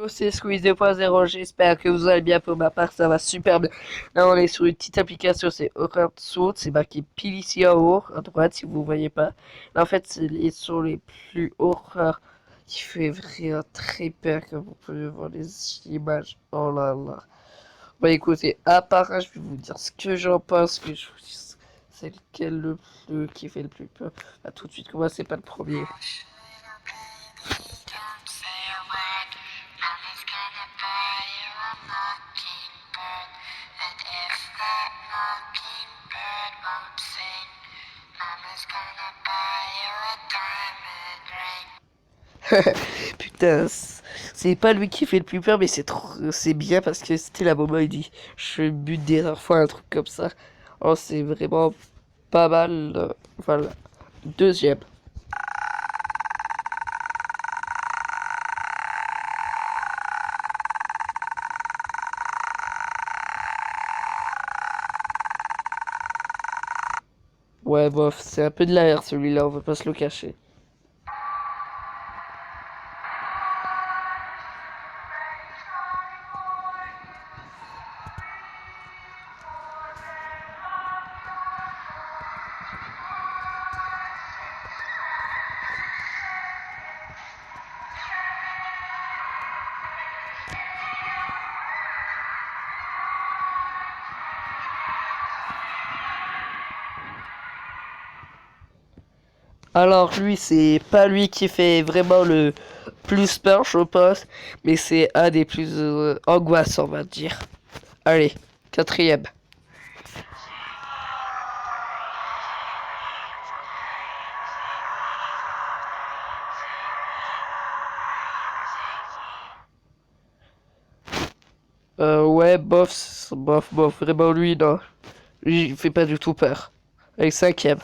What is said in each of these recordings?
c'est Squeeze 2.0, j'espère que vous allez bien. Pour ma part, ça va super bien. Là, on est sur une petite application, c'est Horror Sound, c'est marqué pile ici en haut, à droite, si vous voyez pas. Là, en fait, ils sont les plus horreurs, qui fait vraiment très peur, comme vous pouvez voir les images. Oh là là. Bah écoutez, à part un, je vais vous dire ce que j'en pense, que je vous dis c'est lequel qui fait le plus peur. À tout de suite, commencez pas le premier. Putain, c'est pas lui qui fait le plus peur, mais c'est bien parce que c'était la moment il dit je bute des fois un truc comme ça. Oh, c'est vraiment pas mal. Voilà. Deuxième. Ouais, bof, c'est un peu de l'air celui-là, on va pas se le cacher. Alors lui, c'est pas lui qui fait vraiment le plus peur, je pense, mais c'est un des plus angoissants, on va dire. Allez, quatrième. Ouais, bof, vraiment lui, non. Lui, il fait pas du tout peur. Allez, cinquième.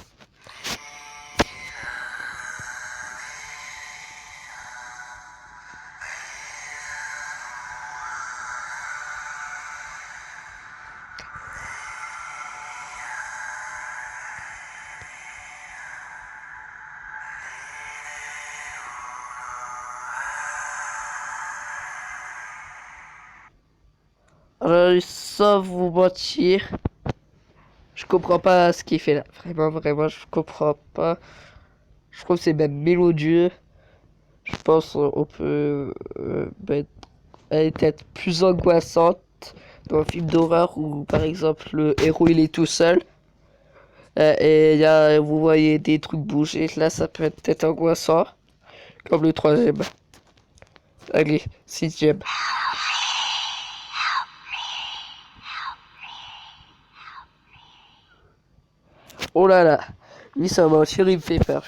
Alors, sans vous mentir, je comprends pas ce qu'il fait là. Vraiment, je comprends pas. Je trouve que c'est même mélodieux. Je pense on peut elle est peut-être plus angoissante dans un film d'horreur où, par exemple, le héros il est tout seul. Et vous voyez des trucs bouger. Là, ça peut être peut-être angoissant. Comme le troisième. Allez, sixième. Oh là là. Lui, ça va mentir, il me fait peur.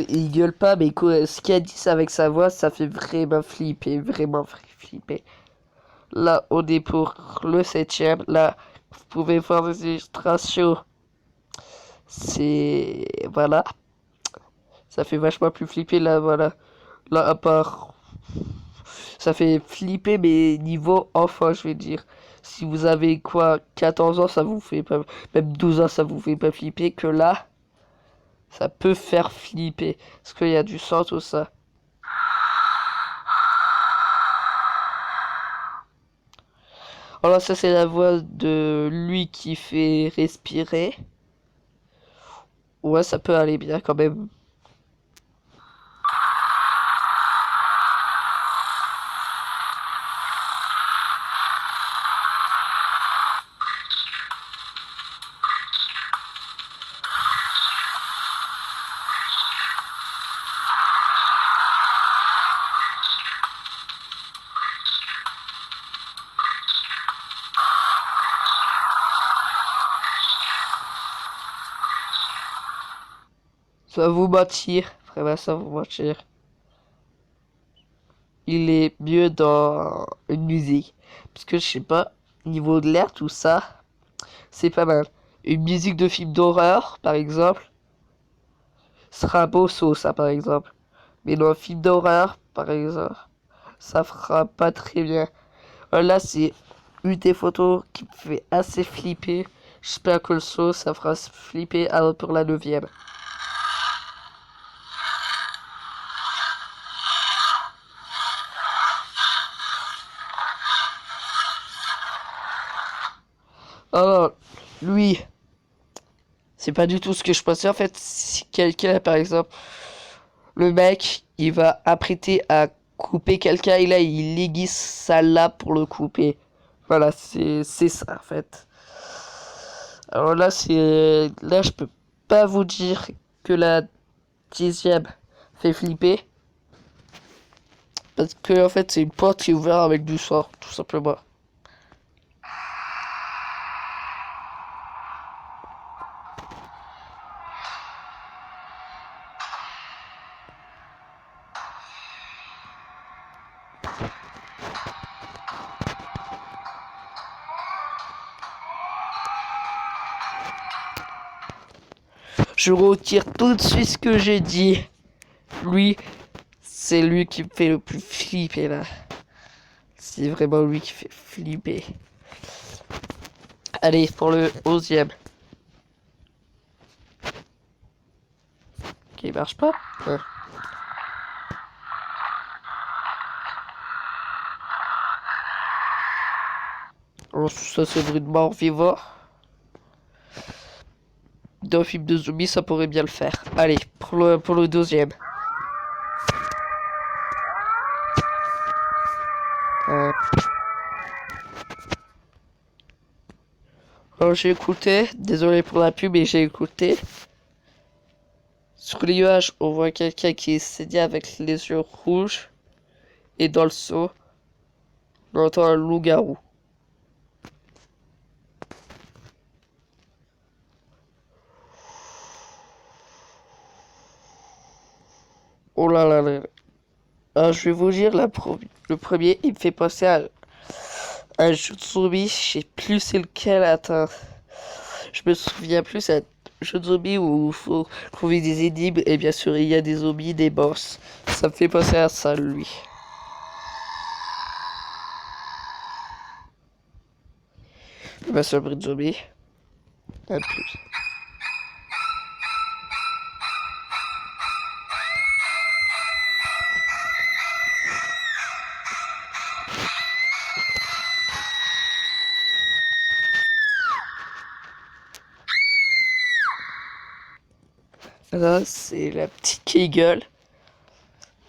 Il gueule pas, mais ce qu'il a dit avec sa voix, ça fait vraiment flipper. Vraiment flipper. Là, on est pour le septième. Là, vous pouvez voir les illustrations. C'est... Voilà. Ça fait vachement plus flipper, là, voilà. Là, à part... Ça fait flipper, mais niveau enfant, je vais dire. Si vous avez quoi, 14 ans, ça vous fait pas... Même 12 ans, ça vous fait pas flipper. Que là, ça peut faire flipper. Parce qu'il y a du sang, tout ça. Alors ça, c'est la voix de lui qui fait respirer. Ouais, ça peut aller bien quand même. Sans vous mentir, vraiment sans vous mentir. Il est mieux dans une musique. Parce que je sais pas, niveau de l'air, tout ça, c'est pas mal. Une musique de film d'horreur, par exemple, sera un beau saut, ça, par exemple. Mais dans un film d'horreur, par exemple, ça fera pas très bien. Là, c'est une des photos qui me fait assez flipper. J'espère que le saut, ça fera flipper alors pour la neuvième. Alors, lui, c'est pas du tout ce que je pensais. En fait, si quelqu'un, par exemple, le mec, il va apprêter à couper quelqu'un et là, il aiguise sa lame pour le couper. Voilà, c'est ça, en fait. Alors là, là, je peux pas vous dire que la 10e fait flipper. Parce que, en fait, c'est une porte qui est ouverte avec du sang, tout simplement. Je retire tout de suite ce que j'ai dit. Lui, c'est lui qui me fait le plus flipper là. C'est vraiment lui qui fait flipper. Allez, pour le 11e. Ok, il marche pas. Ouais. Alors, ça, c'est bruit de mort vivant. Dans un film de zombies, ça pourrait bien le faire. Allez, pour le 12e. Euh, alors, j'ai écouté. Désolé pour la pub, mais j'ai écouté. Sur les nuages, on voit quelqu'un qui est saigné avec les yeux rouges. Et dans le seau, on entend un loup-garou. Oh là là là. Alors, je vais vous dire, le premier, il me fait penser à un jeu de zombies. Je sais plus c'est lequel, attends. Je me souviens plus, c'est un jeu de zombies où il faut trouver des énigmes. Et bien sûr, il y a des zombies, des boss. Ça me fait penser à ça, lui. Bien sûr, bruit de zombie. Un plus. Là, c'est la petite qui gueule.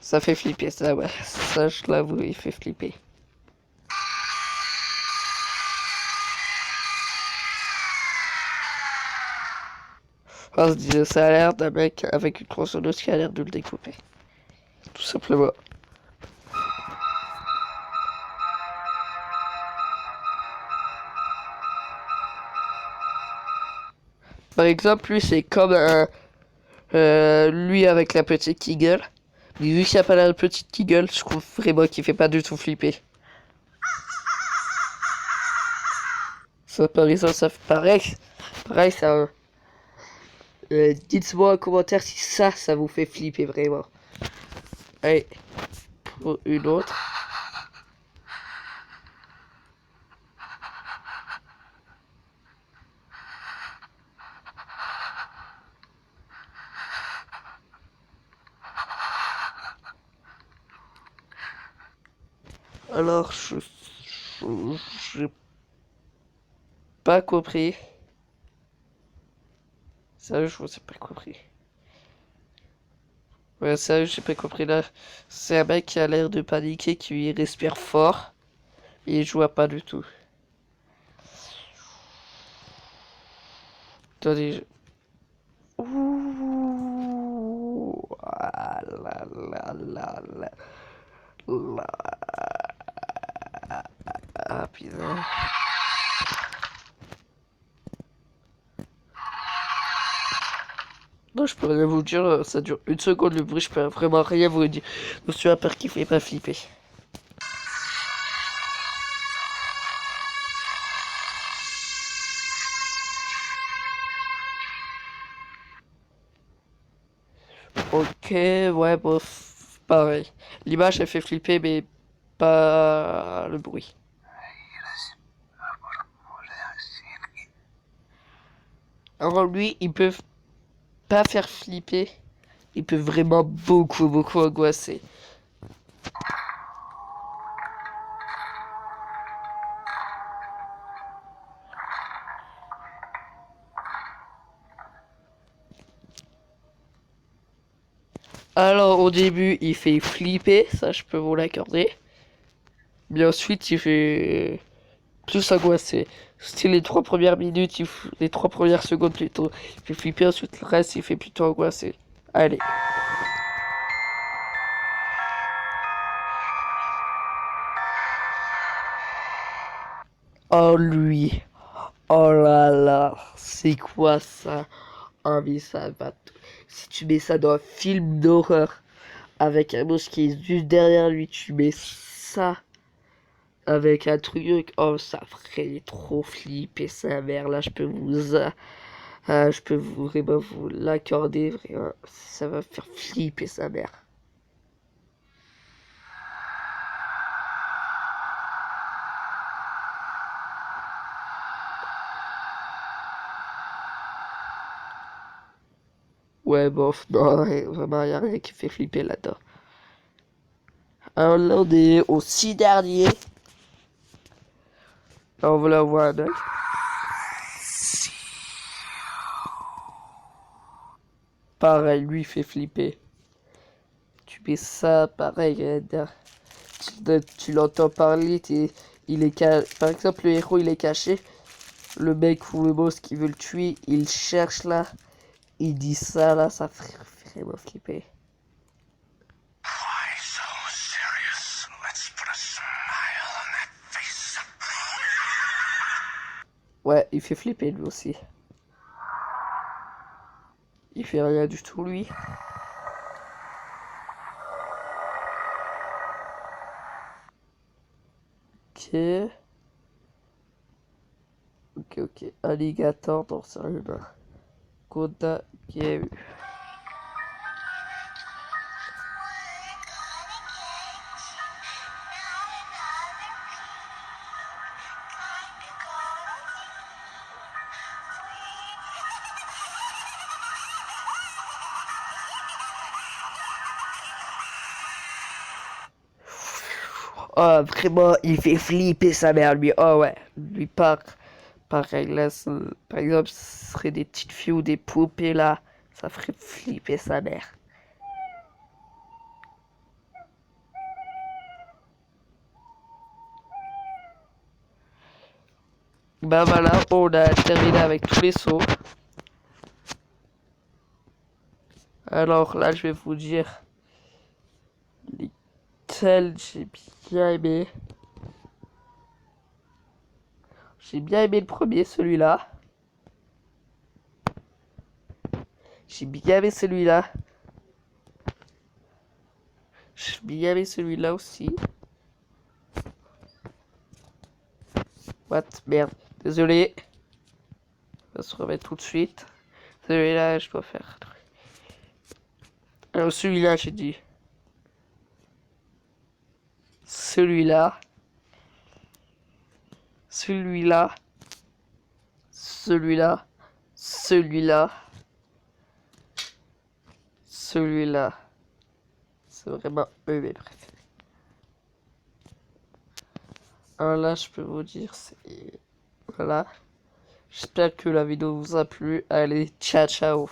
Ça fait flipper, ça, ouais. Ça, je l'avoue, il fait flipper. On se disait, ça a l'air d'un mec avec une tronçonneuse qui a l'air de le découper. Tout simplement. Par exemple, lui, c'est comme lui avec la petite qui gueule. Mais vu qu'il n'y a pas la petite qui gueule, je trouve vraiment qu'il fait pas du tout flipper. Ça, par exemple, ça fait pareil. Pareil, ça. Dites-moi en commentaire si ça vous fait flipper vraiment. Allez, pour une autre. Alors, j'ai pas compris. Sérieux, je vous ai pas compris. Ouais, sérieux, j'ai pas compris là. C'est un mec qui a l'air de paniquer, qui respire fort. Et je vois pas du tout. Attendez. Ouh. Ah là là là là. Là. Ah putain. Non, je peux rien vous dire, ça dure une seconde le bruit, je peux vraiment rien vous dire. Je suis un peur qui fait pas flipper. Ok, ouais, bof, pareil. L'image elle fait flipper, mais pas le bruit. Alors lui, il peut pas faire flipper, il peut vraiment beaucoup, beaucoup angoisser. Alors, au début, il fait flipper, ça, je peux vous l'accorder. Mais ensuite, il fait plus angoissé. Style les 3 premières minutes, les 3 premières secondes plutôt, il fait flipper, ensuite le reste, il fait plutôt angoissé. Allez. Oh lui. Oh là là. C'est quoi ça? Oh mais ça va. Si tu mets ça dans un film d'horreur, avec un monstre qui est juste derrière lui, tu mets ça avec un truc, oh ça ferait trop flipper sa mère. Là, je peux vous vraiment vous l'accorder, vraiment. Ça va faire flipper sa mère. Ouais, bof, non, vraiment, y a rien qui fait flipper là-dedans. Alors là, on est au 6 dernier. Là, on va l'avoir un œil. Pareil, lui, il fait flipper. Tu mets ça, pareil, tu l'entends parler, par exemple, le héros, il est caché. Le mec ou le boss qui veut le tuer, il cherche là. Il dit ça, là, ça ferait vraiment flipper. Ouais, il fait flipper lui aussi. Il fait rien du tout lui. Ok. Ok. Alligator dans sa main. Koda Game. Oh, vraiment, il fait flipper sa mère, lui. Oh, ouais. Lui, pareil, là, par exemple, ce serait des petites filles ou des poupées, là. Ça ferait flipper sa mère. Bah voilà, on a terminé avec tous les sauts. Alors là, je vais vous dire lesquels j'ai bien aimé. J'ai bien aimé le premier, celui-là. J'ai bien aimé celui-là. J'ai bien aimé celui-là aussi. What? Merde. Désolé. On va se remettre tout de suite. Celui-là, je dois faire. Alors celui-là, j'ai dit. Celui-là. Celui-là. Celui-là. Celui-là. Celui-là. C'est vraiment eux mes préférés. Alors là, je peux vous dire, c'est... Voilà. J'espère que la vidéo vous a plu. Allez, ciao ciao.